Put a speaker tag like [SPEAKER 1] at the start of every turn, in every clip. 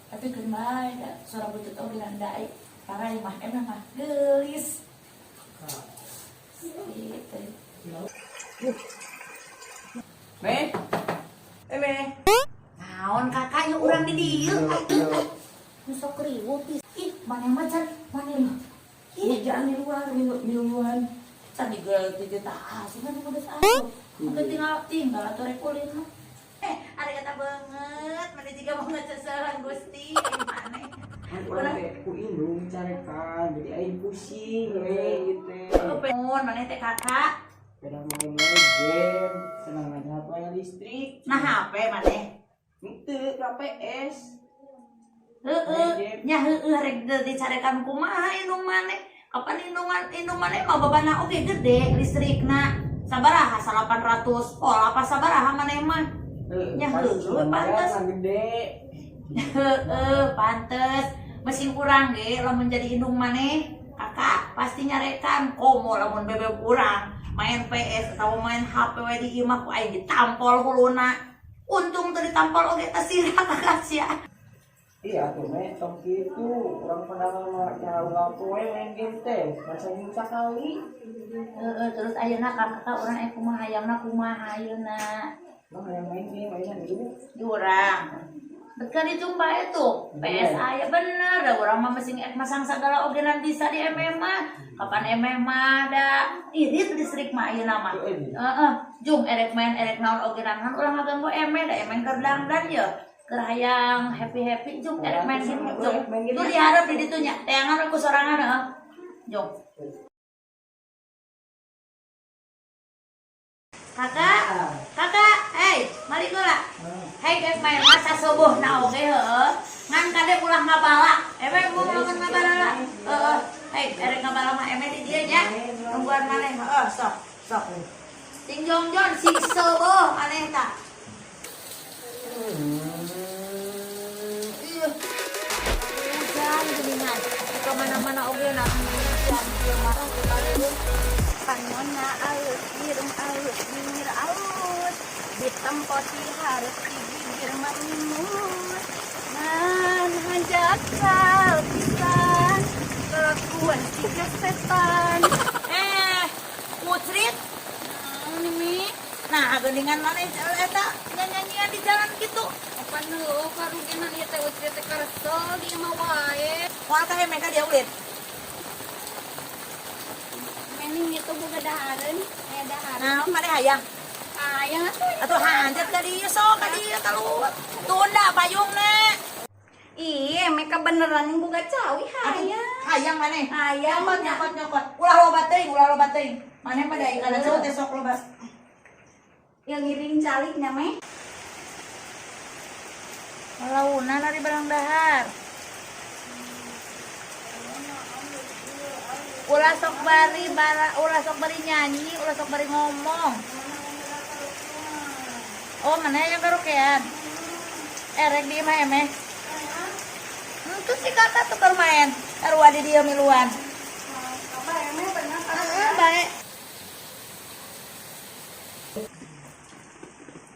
[SPEAKER 1] Tapi kemana ya suara butut oge landai. Parai mah emang mah gelis. Gitu.
[SPEAKER 2] Me? Me?
[SPEAKER 1] Naon kakak yuk urang di dieu. Sok riweuh pis. Ih, mana macan, mana mah.
[SPEAKER 2] Ih, jangan di luar, minuman.
[SPEAKER 1] Can digeul di teh asih kan udah asup. Mungkin tinggal atuh rek ulin mah. Ada kata banget, mana juga mau ngecesehan Gusti, mana?
[SPEAKER 2] Orang teh ku indung carekan, jadi aing pusing we gitu.
[SPEAKER 1] Mun mana teh kakak?
[SPEAKER 2] Kadang main game, senang main HP listrik.
[SPEAKER 1] Nah HP mana?
[SPEAKER 2] Itu KPS.
[SPEAKER 1] Nya rek dicarekan kumaha indung maneh. Kapan indung maneh mah babana oge gede listrikna. Sabaraha 800 volt apa sabaraha maneh mah? Nya pantes
[SPEAKER 2] gede.
[SPEAKER 1] Pantes mesin kurang ge lamun jadi indung maneh. Kakak pasti nyarekan komo lamun bebek kurang main PS atau main HP we di imah ku aing ditampol huluna. Untung teu ditampol oge teh sirah kakak sia.
[SPEAKER 2] Iya tuh me, sok gitu. Orang pada nyawa ngaku we main game teh, rasanya sekali.
[SPEAKER 1] Terus ayeuna kakak urang kumaha hayangna kumaha ayeuna.
[SPEAKER 2] Nah, yang main game ayeuna dulu.
[SPEAKER 1] Diurang. Betul dijumpa itu. PS aya bener da urang mah mesin masang segala ogenan bisa di MMA. Kapan MMA da irit listrik mah ayeuna mah. Jung erek main erek naon ogenan kan urang ngaganggu ME da ME keur dangdan ye. Keur hayang happy jung erek main game jung. Tuh diharap di ditu nya. Teangan aku sorangan heeh. Jung. Kakak, mari gula. Hei guys main masa subuh na oge heueuh. Ngan kade ulah ngabala. Emang mau lamun ngabala. Hei, erek ngabala mah emeh di dieu nya. Nungguan maneh mah. Sok. Ting jongjon si subuh maneh tah. Hujan geuningan. Kemana-mana oge na hujan ieu mah kebaleun. Panonna alus, irung alus, bibir alus. Ditempoti harus digigir maimut. Nan hanjakal pisan kelakuan tiga setan. Mucrit. Mimi. Nah, geuningan mana eta nyanyian di jalan gitu. Apa heueuh karuginan ieu teh ucrit teh karesel di imah wae. Moal ka hemeh ka dia ulit. Mening itu boga dahareun, aya dahareun. Nah, mane hayang. Hayang atuh hanjat ka dieu sok ka dieu kaluar. Tunda payungna. Iya, mereka beneran yang boga cawi hayang. Hayang maneh? Hayang nyokot. Ulah lobat teuing. Maneh mah da ada cowok teh sok lobat. Yang ngiring caliknya meh. Launa dari barang dahar. Ulah sok bari nyanyi, ulah sok bari ngomong. Oh, mana yang karaokean? Erek di imah emeh. Itu si kakak tuh main. Arwah di dia miluan. Apa emeh bener kan? Baik.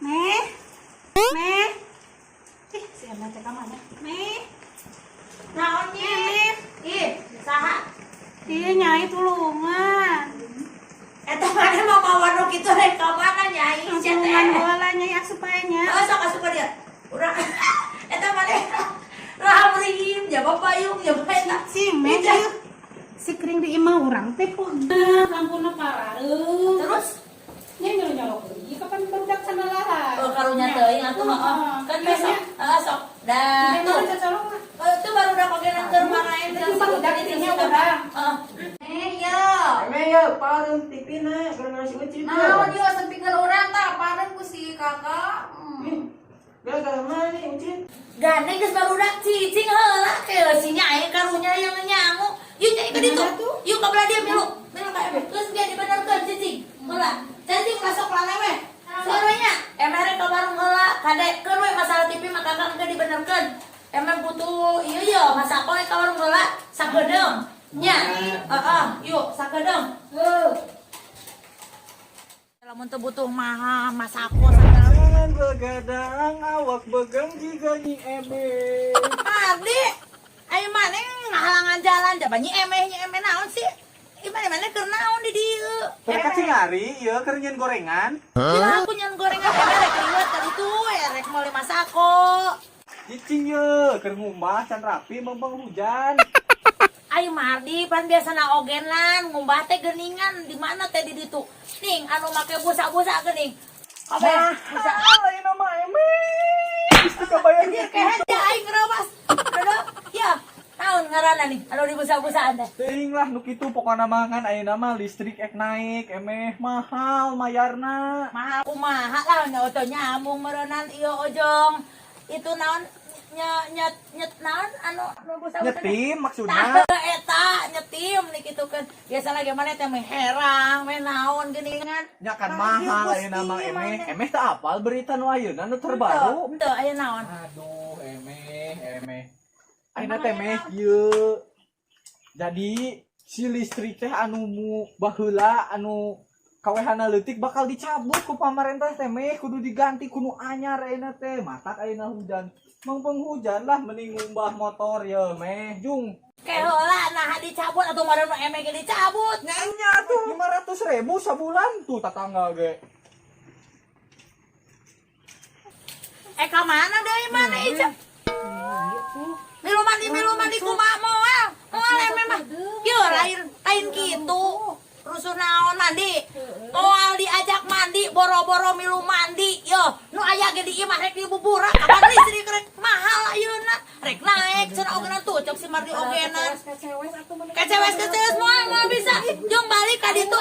[SPEAKER 1] Meh. Ih, si emeh teh ka mana? Meh. Naonnya? Ih, saha? Iya nyai tulungan. Eta mana mau mawan kitu rek ka mana nyai? Tulungan bola nyai supaya nya. Oh, sok asup dia. Urang. Eta mana? Raham rihim, jaba payung, jaba eta.
[SPEAKER 3] Si meh si kering di imah urang teh peugeut lampuna parareuh.
[SPEAKER 1] Terus
[SPEAKER 3] nya nyolok deui kapan barudak sanalaha.
[SPEAKER 1] oh karunya teuing atuh heeh. Kan besok. Sok. Da tuh. Itu baru udah pakai nanti marahin dan
[SPEAKER 3] barudak tingnya urang.
[SPEAKER 1] Ya.
[SPEAKER 2] Emeh ya, pareung tipina gara-gara si ucrit.
[SPEAKER 1] Naon ieu sepikeun urang tah pareung ku si kakak.
[SPEAKER 2] Gara-gara mana nih ucrit?
[SPEAKER 1] Gandeng geus barudak cicing heula ke si nyai karunya yang nyangu. Yuk nyai ka ditu. Yuk ka belah dia milu. Milu ka emeh. Geus ge dibenerkeun cicing. Heula. Cicing masuk lana we. Sorenya emeh rek ka bareng heula. Kadekeun we masalah TV mah kakak engke dibenerkeun. Emeh butuh ieu ye masak poe ka warung heula sagedeung. Nya. Yuk sagedeung. Lamun teu butuh mah masako sagala.
[SPEAKER 2] Begadang awak begang jika nyi ebe.
[SPEAKER 1] Mardi. Ayo mana ngahalangan jalan jabannya emeh naon sih? Gimana keur naon di dieu?
[SPEAKER 4] Mereka cingari, ya keringin gorengan.
[SPEAKER 1] Ya aku nyan gorengan rek liwat tadi tuh rek mau masako.
[SPEAKER 4] Cicing ya, keur ngumbah can rapi mempeng hujan.
[SPEAKER 1] Ayo Mardi, pan biasana ogenan, ngumbah teh geuningan di mana teh di ditu. Ning anu make busa-busa geuning. Kabeh busa.
[SPEAKER 4] Lain nama emeh. Isti kabayang
[SPEAKER 1] Dia kayak aja aing ngerobas. Ada ya. Naon ngaranna nih? Anu di busa-busaan teh.
[SPEAKER 4] teuing lah nu kitu pokona mangan ayeuna mah listrik ek naik, emeh mahal mayarna.
[SPEAKER 1] Mahal kumaha lah nya oto nyambung meureunan ieu ojong. Itu naon nyet naon anu busa-busa.
[SPEAKER 4] Nyetim maksudna.
[SPEAKER 1] Tah eta nyetim nih kitu kan. Biasa lagi mana teh meh herang, meh naon geuningan.
[SPEAKER 4] Nya kan mahal ayeuna mah emeh. Emeh teu apal berita nu ayeuna nu terbaru.
[SPEAKER 1] Teu aya naon.
[SPEAKER 4] Aduh, emeh. Ayeuna teh meh ieu. Jadi si listrik teh anu baheula anu kawehana leutik bakal dicabut ku pamarentah teh meh kudu diganti ku nu anyar ayeuna teh. Matak ayeuna hujan. Mengpeng hujan lah mending ngumbah motor ya meh jung.
[SPEAKER 1] Keheula nah dicabut atuh meureun emeh ge dicabut.
[SPEAKER 4] Nya tuh 500.000 sabulan tuh tetangga ge.
[SPEAKER 1] Ka mana deui mana Ica? Milu mandi kumaha moal. Moal emeh mah. Yo lain kitu. Rusuh naon mandi. Moal diajak mandi boro-boro milu mandi. Yo, nu aya ge di imah rek dibuburak. Kapan listrik rek mahal ayeuna. Rek naik cenah ogenan tuh cok si Mardi ogenan. Kecewes moal bisa. Jung balik ka ditu.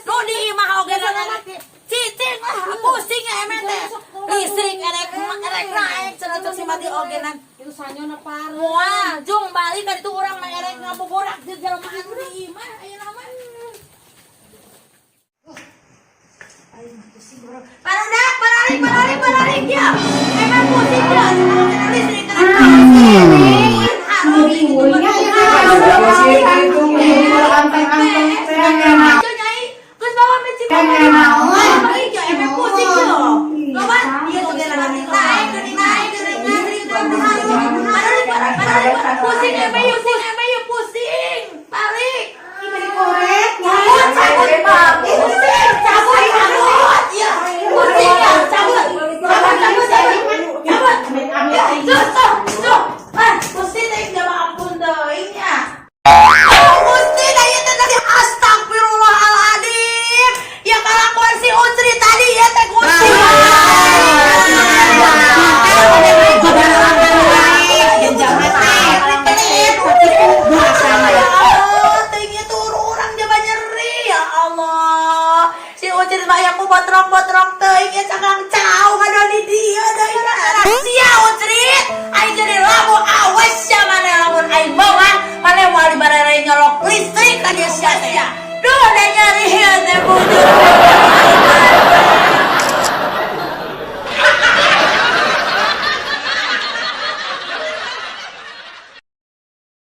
[SPEAKER 1] Nu di imah ogenan cicing lah pusing ya emeh teh. Listrik rek naik cenah cok si Mardi ogenan.
[SPEAKER 3] Itu sanyona parah.
[SPEAKER 1] Moal jung balik ka ditu urang mah erek ngabuburak di jelema anu di imah ayeuna mah. Balik ya. Emang pusing ya. Sekarang listrik pusing. Balik. Botrok teuing ya cakang cau kada di dia deui sia Ucrit ai jadi lamun awas ya mana lamun ai bawa mana moal dibarere nyolok listrik ka dia sia-sia duh da nyari teh bujur